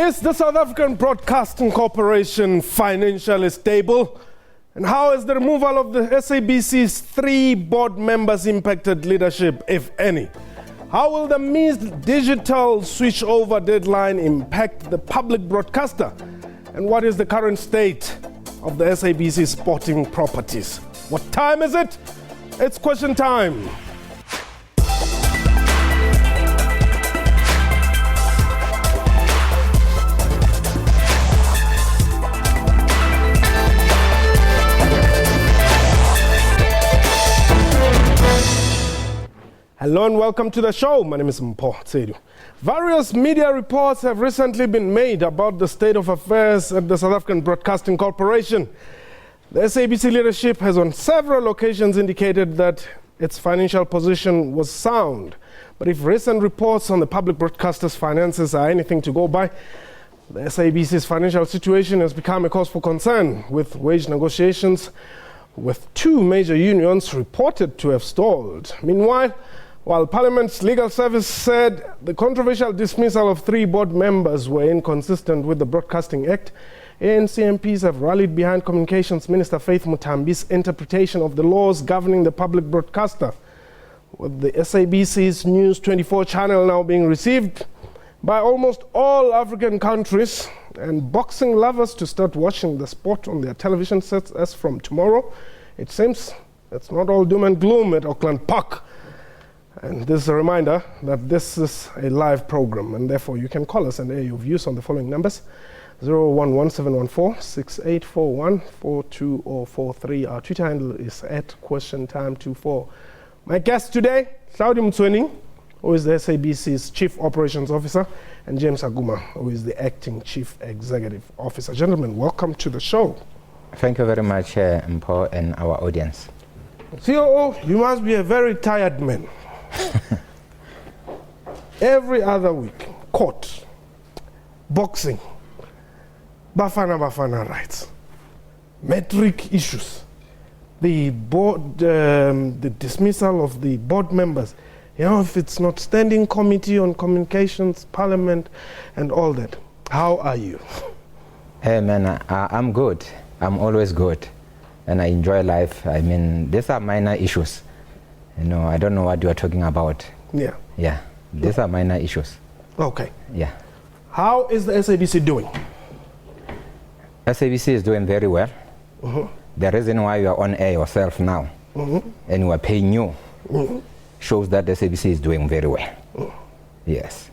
Is the South African Broadcasting Corporation financially stable? And how has the removal of the SABC's 3 board members impacted leadership, if any? How will the missed digital switchover deadline impact the public broadcaster? And what is the current state of the SABC sporting properties? What time is it? It's question time. Hello and welcome to the show. My name is Motsoeneng. Various media reports have recently been made about the state of affairs at the South African Broadcasting Corporation. The SABC leadership has on several occasions indicated that its financial position was sound. But if recent reports on the public broadcaster's finances are anything to go by, the SABC's financial situation has become a cause for concern, with wage negotiations with 2 major unions reported to have stalled. Meanwhile, while Parliament's Legal Service said the controversial dismissal of 3 board members were inconsistent with the Broadcasting Act, ANC Mps have rallied behind Communications Minister Faith Muthambi's interpretation of the laws governing the public broadcaster, with the SABC's News 24 channel now being received by almost all African countries, and boxing lovers to start watching the sport on their television sets as from tomorrow. It seems it's not all doom and gloom at Auckland Park. And this is a reminder that this is a live program, and therefore you can call us and air your views on the following numbers: 011-714-6841, 42 or 43. Our Twitter handle is @QuestionTime24. My guest today, Hlaudi Motsoeneng, who is the SABC's Chief Operations Officer, and James Aguma, who is the Acting Chief Executive Officer. Gentlemen, welcome to the show. Thank you very much, Mpo, and our audience. COO, you must be a very tired man. Every other week, court, boxing, Bafana rights, metric issues, the board, the dismissal of the board members. You know, if it's not standing committee on communications, parliament, and all that. How are you? Hey man, I'm good. I'm always good, and I enjoy life. I mean, these are minor issues. You know, I don't know what you are talking about. Yeah. Yeah, these are minor issues. Okay. Yeah. How is the SABC doing? SABC is doing very well. The reason why you are on air yourself now, and we are paying you, shows that the SABC is doing very well. Yes.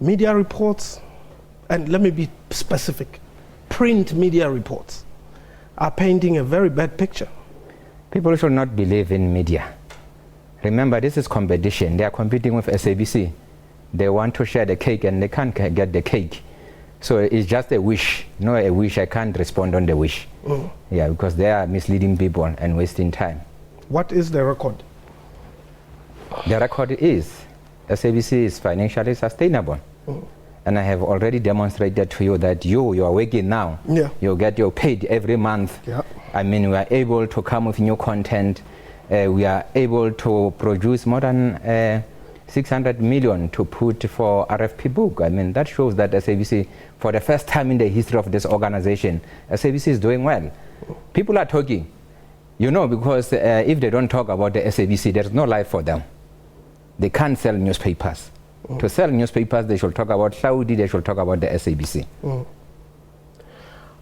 Media reports, and let me be specific, print media reports are painting a very bad picture. People should not believe in media. Remember, this is competition. They are competing with SABC. They want to share the cake and they can't get the cake. So it's just a wish. No, a wish, I can't respond on the wish. Yeah, because they are misleading people and wasting time. What is the record? The record is SABC is financially sustainable. And I have already demonstrated to you that you are working now. Yeah. You get your paid every month. Yeah. I mean, we are able to come with new content. We are able to produce more than 600 million to put for RFP book. I mean, that shows that SABC, for the first time in the history of this organization, SABC is doing well. People are talking, you know, because if they don't talk about the SABC, there's no life for them. They can't sell newspapers. To sell newspapers, they should talk about Hlaudi, they should talk about the SABC.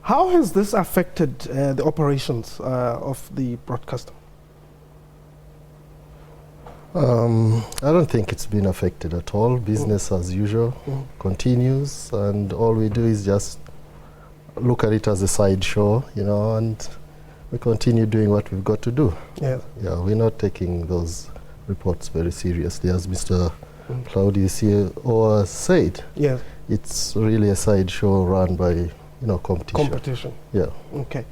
How has this affected the operations of the broadcaster? I don't think it's been affected at all. Business as usual continues, and all we do is just look at it as a sideshow, you know, and we continue doing what we've got to do. Yeah. Yeah, we're not taking those reports very seriously, as Mr. Hlaudi CEO said. Yeah. It's really a sideshow run by, you know, competition. Yeah. Okay.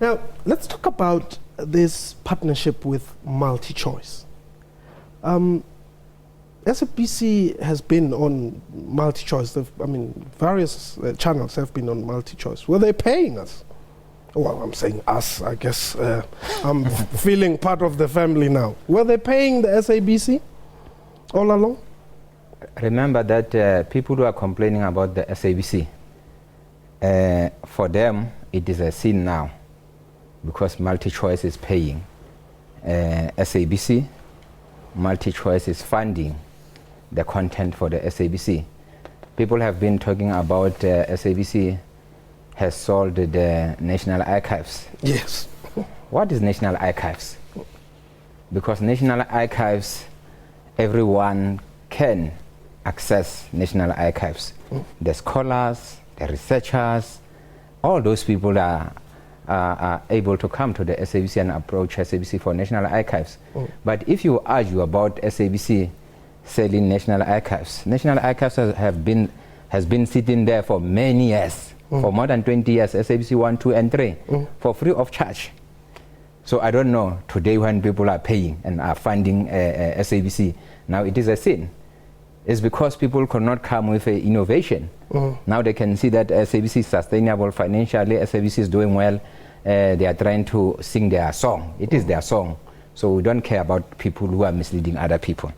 Now, let's talk about this partnership with MultiChoice. SABC has been on MultiChoice. I mean, various channels have been on MultiChoice. Were they paying us? Well, I'm saying us, I guess. I'm feeling part of the family now. Were they paying the SABC all along? Remember that people who are complaining about the SABC, for them it is a sin now because MultiChoice is paying SABC. MultiChoice is funding the content for the SABC. People have been talking about SABC has sold the National Archives. Yes. What is National Archives? Because National Archives, everyone can access National Archives. The scholars, the researchers, all those people are able to come to the SABC and approach SABC for National Archives. But if you argue about SABC selling National Archives has been sitting there for many years, for more than 20 years, SABC 1, 2, and 3, for free of charge. So I don't know, today when people are paying and are funding SABC, now it is a sin. It's because people could not come with innovation. Now they can see that SABC is sustainable financially, SABC is doing well, they are trying to sing their song. It is their song. So we don't care about people who are misleading other people.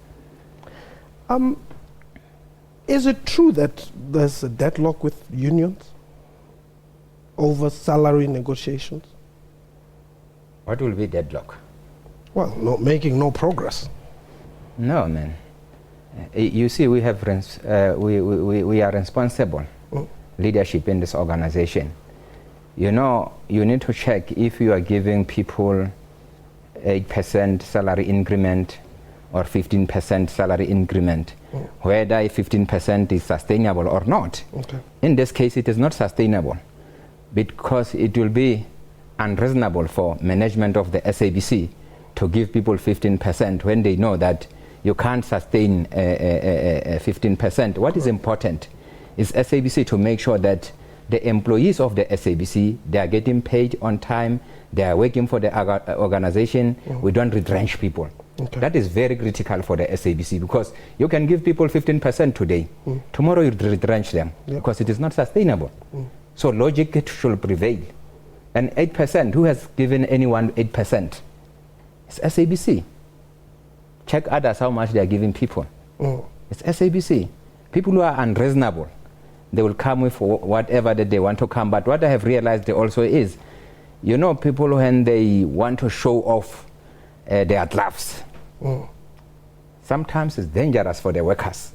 Is it true that there's a deadlock with unions over salary negotiations? What will be deadlock? Well, making no progress. No, man. You see, we have we are responsible leadership in this organization. You know, you need to check if you are giving people 8% salary increment or 15% salary increment, whether 15% is sustainable or not. Okay. In this case, it is not sustainable because it will be unreasonable for management of the SABC to give people 15% when they know that you can't sustain 15%. What is important is SABC to make sure that the employees of the SABC, they are getting paid on time, they are working for the organization, we don't retrench people. Okay. That is very critical for the SABC because you can give people 15% today, tomorrow you retrench them because it is not sustainable. So logic should prevail. And 8%, who has given anyone 8%? It's SABC. Check others how much they are giving people. It's SABC. People who are unreasonable, they will come with whatever that they want to come. But what I have realized also is, you know, people when they want to show off their gloves, sometimes it's dangerous for the workers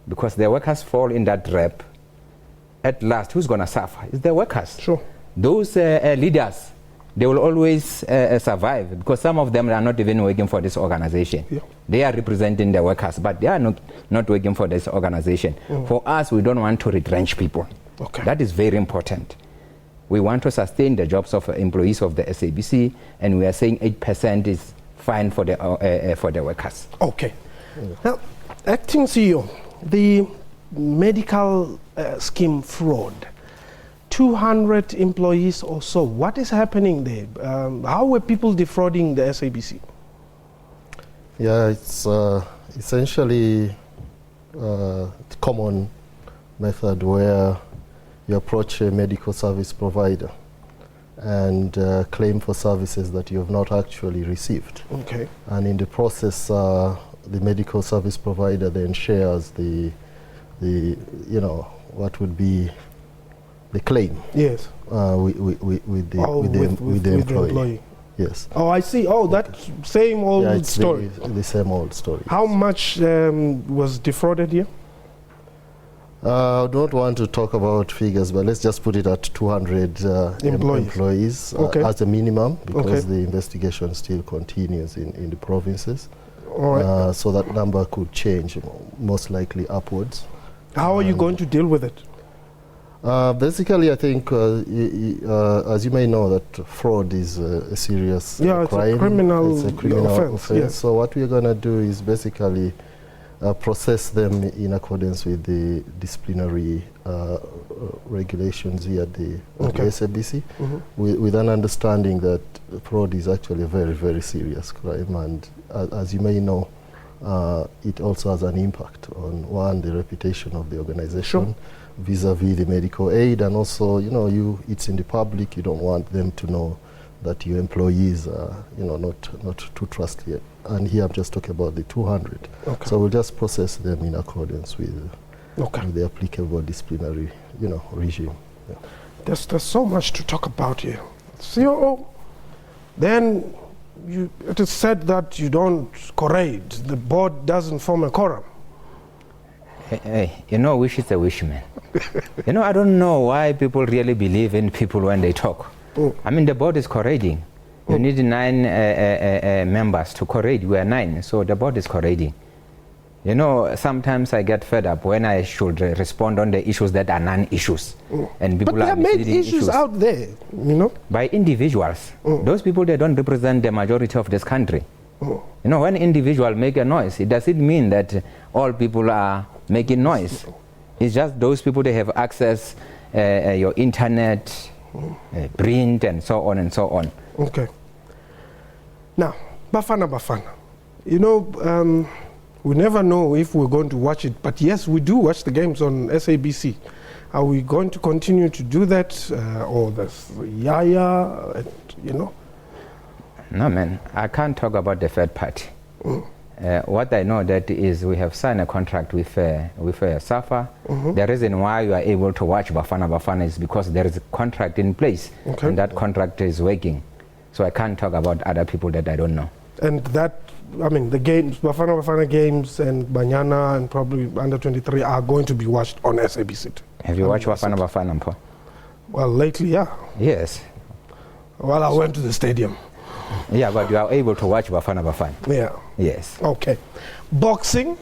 because the workers fall in that trap. At last, who's going to suffer? It's the workers. Sure. Those leaders, they will always survive because some of them are not even working for this organization. Yeah. They are representing the workers, but they are not working for this organization. For us, we don't want to retrench people. Okay. That is very important. We want to sustain the jobs of employees of the SABC, and we are saying 8% is fine for the workers. Okay. Now, Acting CEO, the medical scheme fraud, 200 employees or so. What is happening there? How were people defrauding the SABC? Yeah, it's essentially a common method where you approach a medical service provider and claim for services that you have not actually received. Okay. And in the process, the medical service provider then shares the what would be the claim. Yes. With the employee. Yes. Oh, I see. Oh, that same old story. The same old story. How much was defrauded here? I don't want to talk about figures, but let's just put it at 200 employees as a minimum, because the investigation still continues in the provinces. All right. So that number could change, most likely upwards. How are you going to deal with it? Basically, I think, as you may know, that fraud is a serious crime. It's a criminal offense. Yes. So what we're going to do is basically process them in accordance with the disciplinary regulations here at the SABC, with an understanding that fraud is actually a very, very serious crime. And as you may know, it also has an impact on, one, the reputation of the organization, vis-a-vis the medical aid, and also, it's in the public. You don't want them to know that your employees are, not too trustworthy. And here I'm just talking about the 200. Okay. So we'll just process them in accordance with, Okay. with the applicable disciplinary, regime. Yeah. There's so much to talk about here. COO, then it is said that you don't corrade. The board doesn't form a quorum. Hey, wish is a wish, man. I don't know why people really believe in people when they talk. I mean, the board is corrading. You need 9 members to corrade. We are 9, so the board is corrading. Sometimes I get fed up when I should respond on the issues that are non-issues. And people But they are have made misleading issues out there, by individuals. Those people, they don't represent the majority of this country. When individuals make a noise, it doesn't mean that all people are making noise. It's just those people, they have access, your internet, print, and so on and so on. Okay. Now, Bafana. We never know if we're going to watch it, but yes, we do watch the games on SABC. Are we going to continue to do that, or there's Yaya, No, man, I can't talk about the third party. What I know that is we have signed a contract with SAFA. The reason why you are able to watch Bafana is because there is a contract in place, and that contract is working. So I can't talk about other people that I don't know. And that, the games, Bafana games and Banyana and probably under 23 are going to be watched on SABC. Have you watched Bafana Mpo? Well, lately, yeah. Yes. Well, I went to the stadium. Yeah, but you are able to watch Bafana. Yeah. Yes. Okay. Boxing?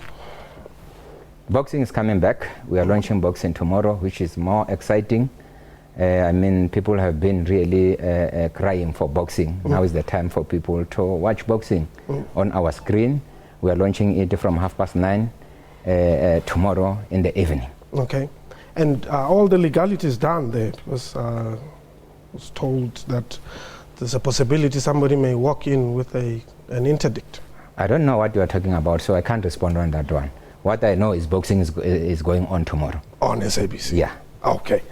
Boxing is coming back. We are launching boxing tomorrow, which is more exciting. People have been really crying for boxing. Now is the time for people to watch boxing on our screen. We are launching it from 9:30 tomorrow in the evening. Okay. And all the legalities done there. It was told that there's a possibility somebody may walk in with an interdict. I don't know what you are talking about, so I can't respond on that one. What I know is boxing is going on tomorrow. On SABC? Yeah. Okay.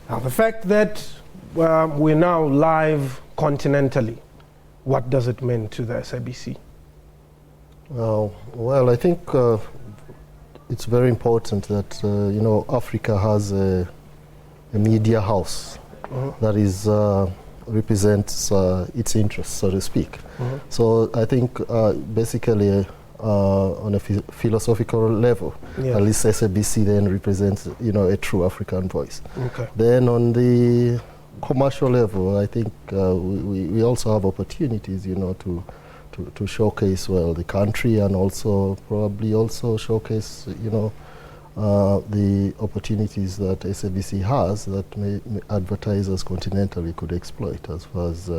Now, the fact that we're now live continentally, what does it mean to the SABC? Well, I think it's very important that, Africa has a media house that is represents its interests, so to speak. So I think basically on a philosophical level, at least SABC then represents, a true African voice. Okay. Then on the commercial level, I think we also have opportunities, to showcase, the country, and also probably also showcase, the opportunities that SABC has that advertisers continentally could exploit as far as,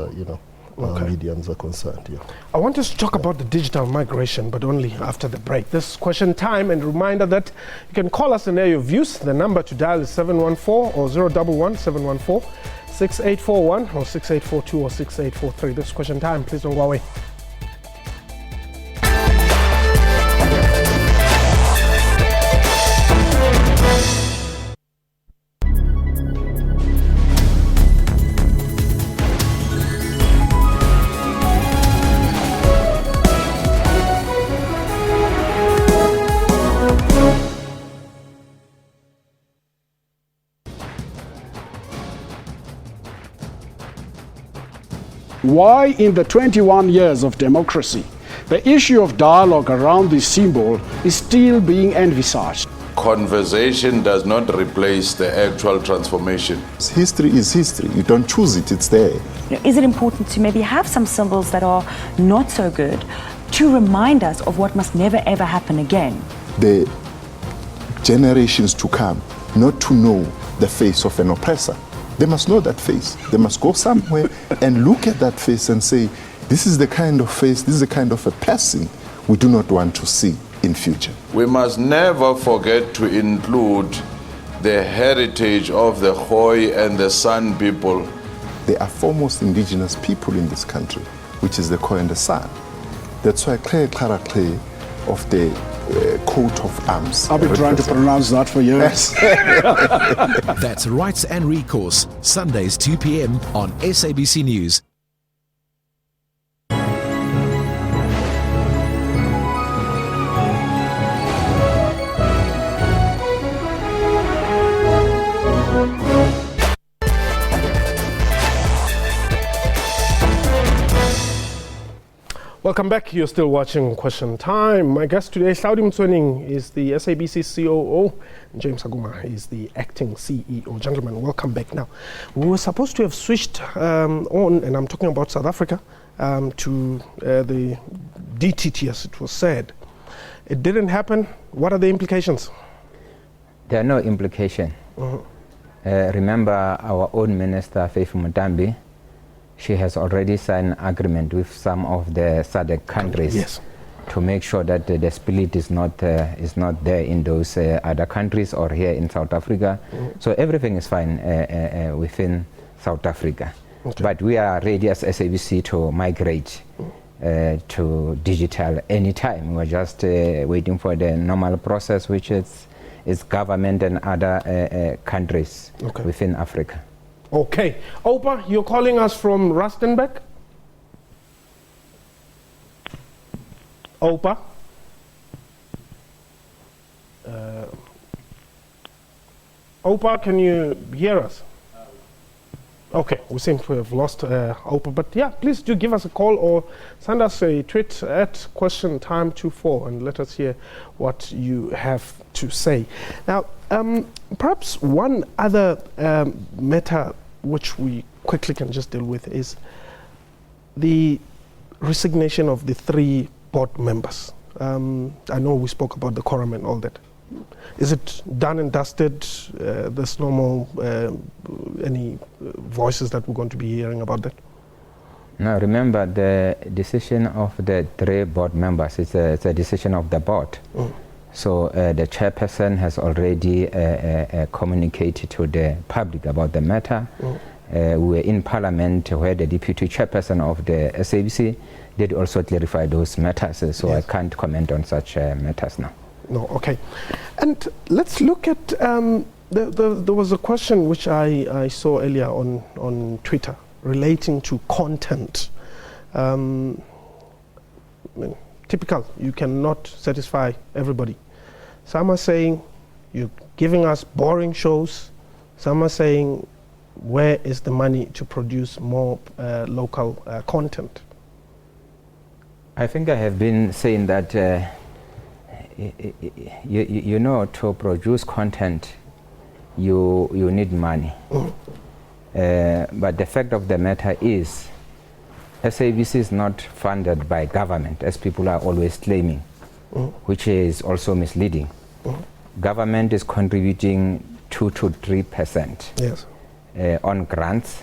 mediums are concerned. Yeah. I want us to talk about the digital migration, but only after the break. This is question time, and reminder that you can call us and air your views. The number to dial is 714 or 011 714 6841 or 6842 or 6843. This is question time. Please don't go away. Why, in the 21 years of democracy, the issue of dialogue around this symbol is still being envisaged? Conversation does not replace the actual transformation. History is history. You don't choose it, it's there. Is it important to maybe have some symbols that are not so good to remind us of what must never ever happen again? The generations to come not to know the face of an oppressor. They must know that face. They must go somewhere and look at that face and say, this is the kind of face, this is the kind of a person we do not want to see in future. We must never forget to include the heritage of the Khoi and the San people. They are foremost indigenous people in this country, which is the Khoi and the San. That's why Clay of the coat of arms. I've been trying to pronounce that for years. That's Rights and Recourse, Sundays 2 p.m. on SABC News. Welcome back. You're still watching Question Time. My guest today, Hlaudi Motsoeneng, is the SABC COO. James Aguma is the acting CEO. Gentlemen, welcome back. Now, we were supposed to have switched on, and I'm talking about South Africa, to the DTT, as it was said. It didn't happen. What are the implications? There are no implications. Remember our own Minister Faith Muthambi. She has already signed an agreement with some of the SADC countries to make sure that the split is not there in those other countries or here in South Africa. So everything is fine within South Africa. But we are ready as SABC to migrate to digital anytime. We're just waiting for the normal process, which is government and other countries within Africa. Okay. Opa, you're calling us from Rustenburg? Opa? Opa, can you hear us? Okay, we seem to have lost Opa, but yeah, please do give us a call or send us a tweet at QuestionTime24 and let us hear what you have to say. Now, perhaps one other matter which we quickly can just deal with is the resignation of the 3 board members. I know we spoke about the quorum and all that. Is it done and dusted? There's no more any voices that we're going to be hearing about that? Now remember, the decision of the 3 board members is a decision of the board. So the chairperson has already communicated to the public about the matter. We were in Parliament where the deputy chairperson of the SABC did also clarify those matters. So I can't comment on such matters now. No, okay. And let's look at, there was a question which I saw earlier on Twitter relating to content. Typical, you cannot satisfy everybody. Some are saying you're giving us boring shows. Some are saying where is the money to produce more local content? I think I have been saying that you know, to produce content you need money. But the fact of the matter is SABC is not funded by government, as people are always claiming, which is also misleading. Government is contributing 2 to 3% on grants.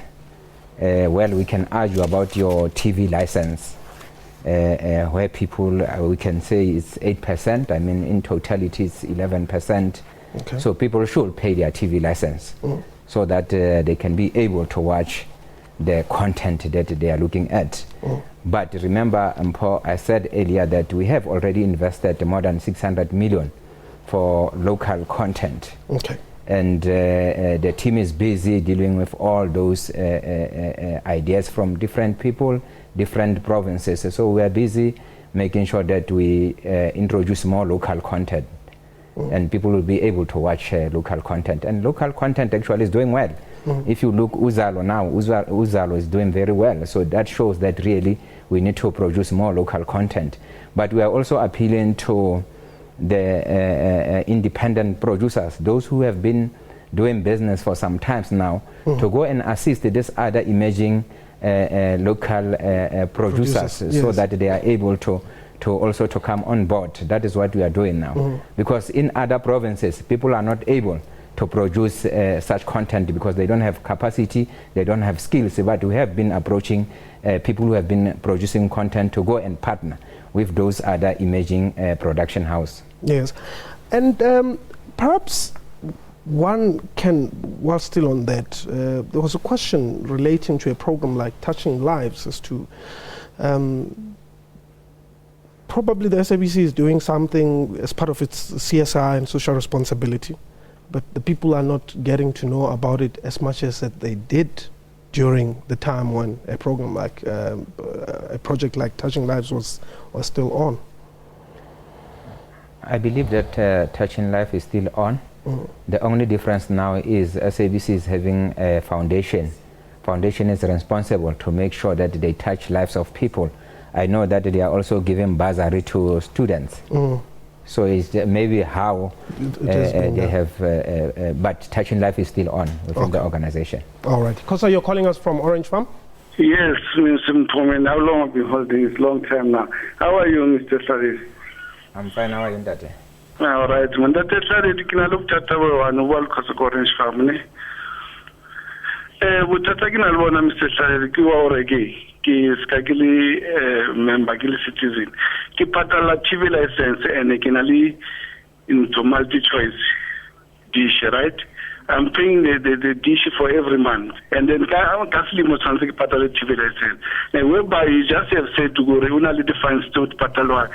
Well, we can argue about your TV license, where people, we can say it's 8%. I mean, in totality it's 11%. So people should pay their TV license so that they can be able to watch the content that they are looking at. But remember, I said earlier that we have already invested more than 600 million for local content. And the team is busy dealing with all those ideas from different people, different provinces. So we are busy making sure that we introduce more local content. And people will be able to watch local content. And local content actually is doing well. If you look Uzalo now, Uzalo is doing very well. So that shows that really we need to produce more local content. But we are also appealing to the independent producers, those who have been doing business for some time now, to go and assist this other emerging local producers so that they are able to also to come on board. That is what we are doing now. Because in other provinces, people are not able to produce such content because they don't have capacity, they don't have skills. But we have been approaching people who have been producing content to go and partner with those other emerging production houses. Yes, and perhaps one can, while still on that, there was a question relating to a program like Touching Lives as to probably the SABC is doing something as part of its CSR and social responsibility, but the people are not getting to know about it as much as that they did during the time when a program like a project like Touching Lives was still on. I believe that Touching Life is still on. The only difference now is SABC is having a foundation. Foundation is responsible to make sure that they touch lives of people I know that they are also giving bursary to students. So it's maybe how they have, but Touching Life is still on within the organization. All right. Kosa, you're calling us from Orange Farm? Yes, Mr. Mpomen. How long have you been holding this? Long time now. How are you, Mr. Hlaudi? I'm fine. How are you, Ndate? All right. When that Hlaudi, can I look at the one because of Orange Farm? With that, I can alone, Mr. Hlaudi, you are already. Ki skakili member kili citizen ki patala TV license and ekinali into multi-choice dish, right? I'm paying the dish for every month, and then kasli mo chance ki patala TV license. And whereby you just have said to go only defines to patalwa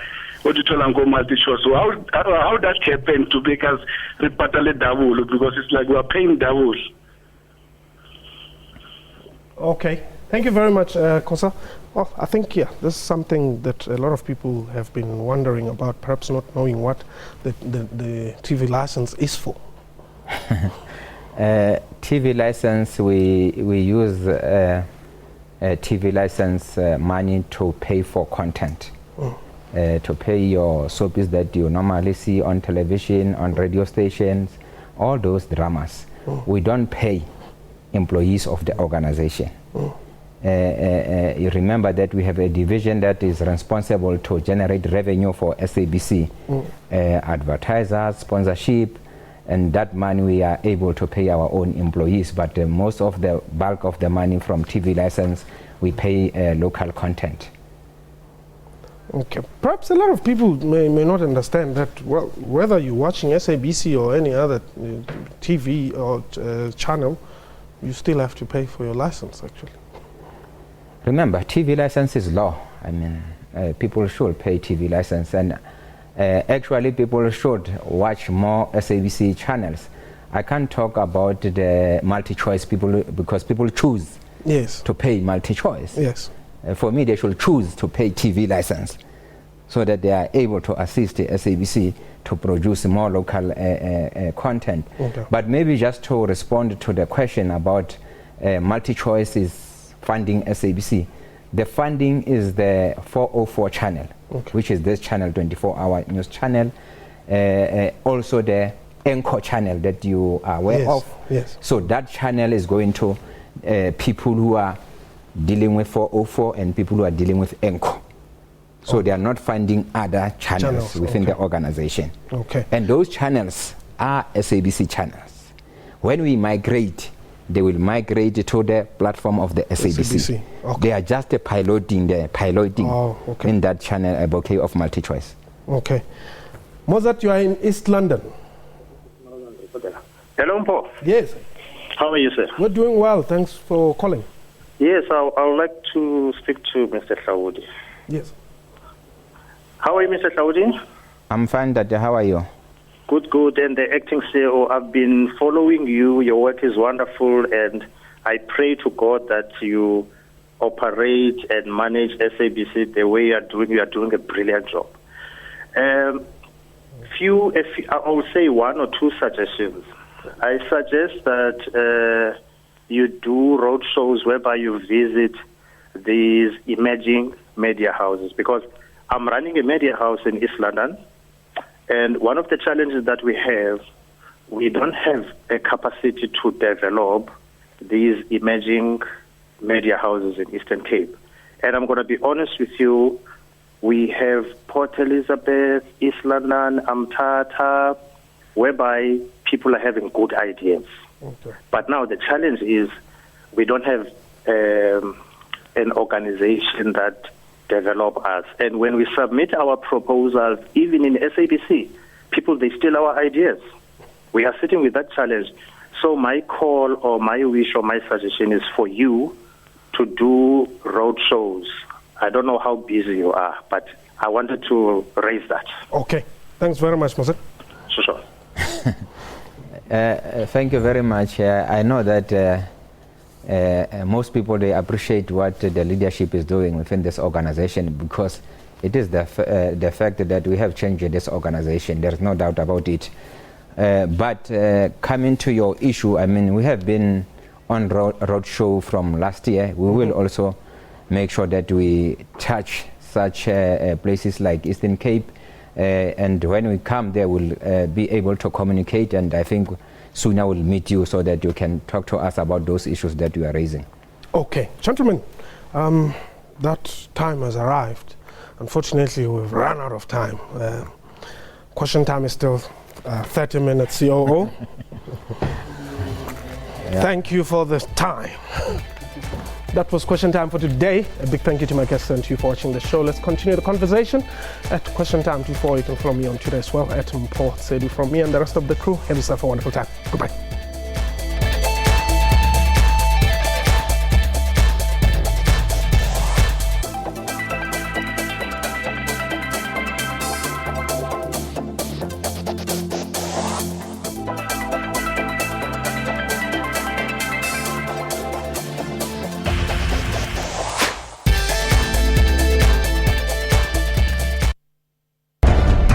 or to tolango multi-choice. So how that happen to make us repatale double, because it's like we are paying double. Okay. Thank you very much, Kosa. Well, I think, this is something that a lot of people have been wondering about, perhaps not knowing what the TV license is for. TV license, we use TV license money to pay for content, to pay your soaps that you normally see on television, on radio stations, all those dramas. We don't pay employees of the organization. You remember that we have a division that is responsible to generate revenue for SABC, advertisers, sponsorship, and that money we are able to pay our own employees, but most of the bulk of the money from TV license we pay local content. Okay, perhaps a lot of people may not understand that, well, whether you're watching SABC or any other TV or channel, you still have to pay for your license, actually. Remember, TV license is law. I mean, people should pay TV license, and actually people should watch more SABC channels. I can't talk about the multi-choice people because people choose to pay multi-choice. Yes. For me, they should choose to pay TV license so that they are able to assist the SABC to produce more local content. Okay. But maybe just to respond to the question about multi-choice is funding SABC. The funding is the 404 channel, which is this channel, 24-hour news channel. Also the Encore channel that you are aware of. Yes. So that channel is going to people who are dealing with 404 and people who are dealing with Encore. So they are not funding other channels within the organization. Okay. And those channels are SABC channels. When we migrate, they will migrate to the platform of the SABC. Okay. They are just piloting in that channel a bouquet of multi-choice. Okay. Mozart, you are in East London. Hello, Mpo. Yes. How are you, sir? We're doing well. Thanks for calling. Yes, I would like to speak to Mr. Hlaudi. Yes. How are you, Mr. Hlaudi? I'm fine, Dada. How are you? Good. And the acting CEO, I've been following you. Your work is wonderful, and I pray to God that you operate and manage SABC the way you are doing. You are doing a brilliant job. I will say one or two suggestions. I suggest that you do road shows whereby you visit these emerging media houses, because I'm running a media house in East London. And one of the challenges that we have, we don't have a capacity to develop these emerging media houses in Eastern Cape. And I'm going to be honest with you, we have Port Elizabeth, East London, Amtata, whereby people are having good ideas. Okay. But now the challenge is we don't have an organization that develop us. And when we submit our proposals, even in SABC, people, they steal our ideas. We are sitting with that challenge. So my call or my wish or my suggestion is for you to do road shows. I don't know how busy you are, but I wanted to raise that. Okay. Thanks very much, Moses. Sure. Thank you very much. I know that most people, they appreciate what the leadership is doing within this organization, because it is the fact that we have changed this organization. There's no doubt about it. But coming to your issue, I mean, we have been on road show from last year. We will also make sure that we touch such places like Eastern Cape. And when we come there, we'll be able to communicate, and I think soon I will meet you so that you can talk to us about those issues that you are raising. Okay, gentlemen, that time has arrived. Unfortunately, we've run out of time. Question time is still 30 minutes, COO. Yeah. Thank you for the time. That was question time for today. A big thank you to my guests and to you for watching the show. Let's continue the conversation at question time 24. You can follow me on Twitter as well at Mpo Sedu. From me and the rest of the crew, have yourself a wonderful time. Goodbye.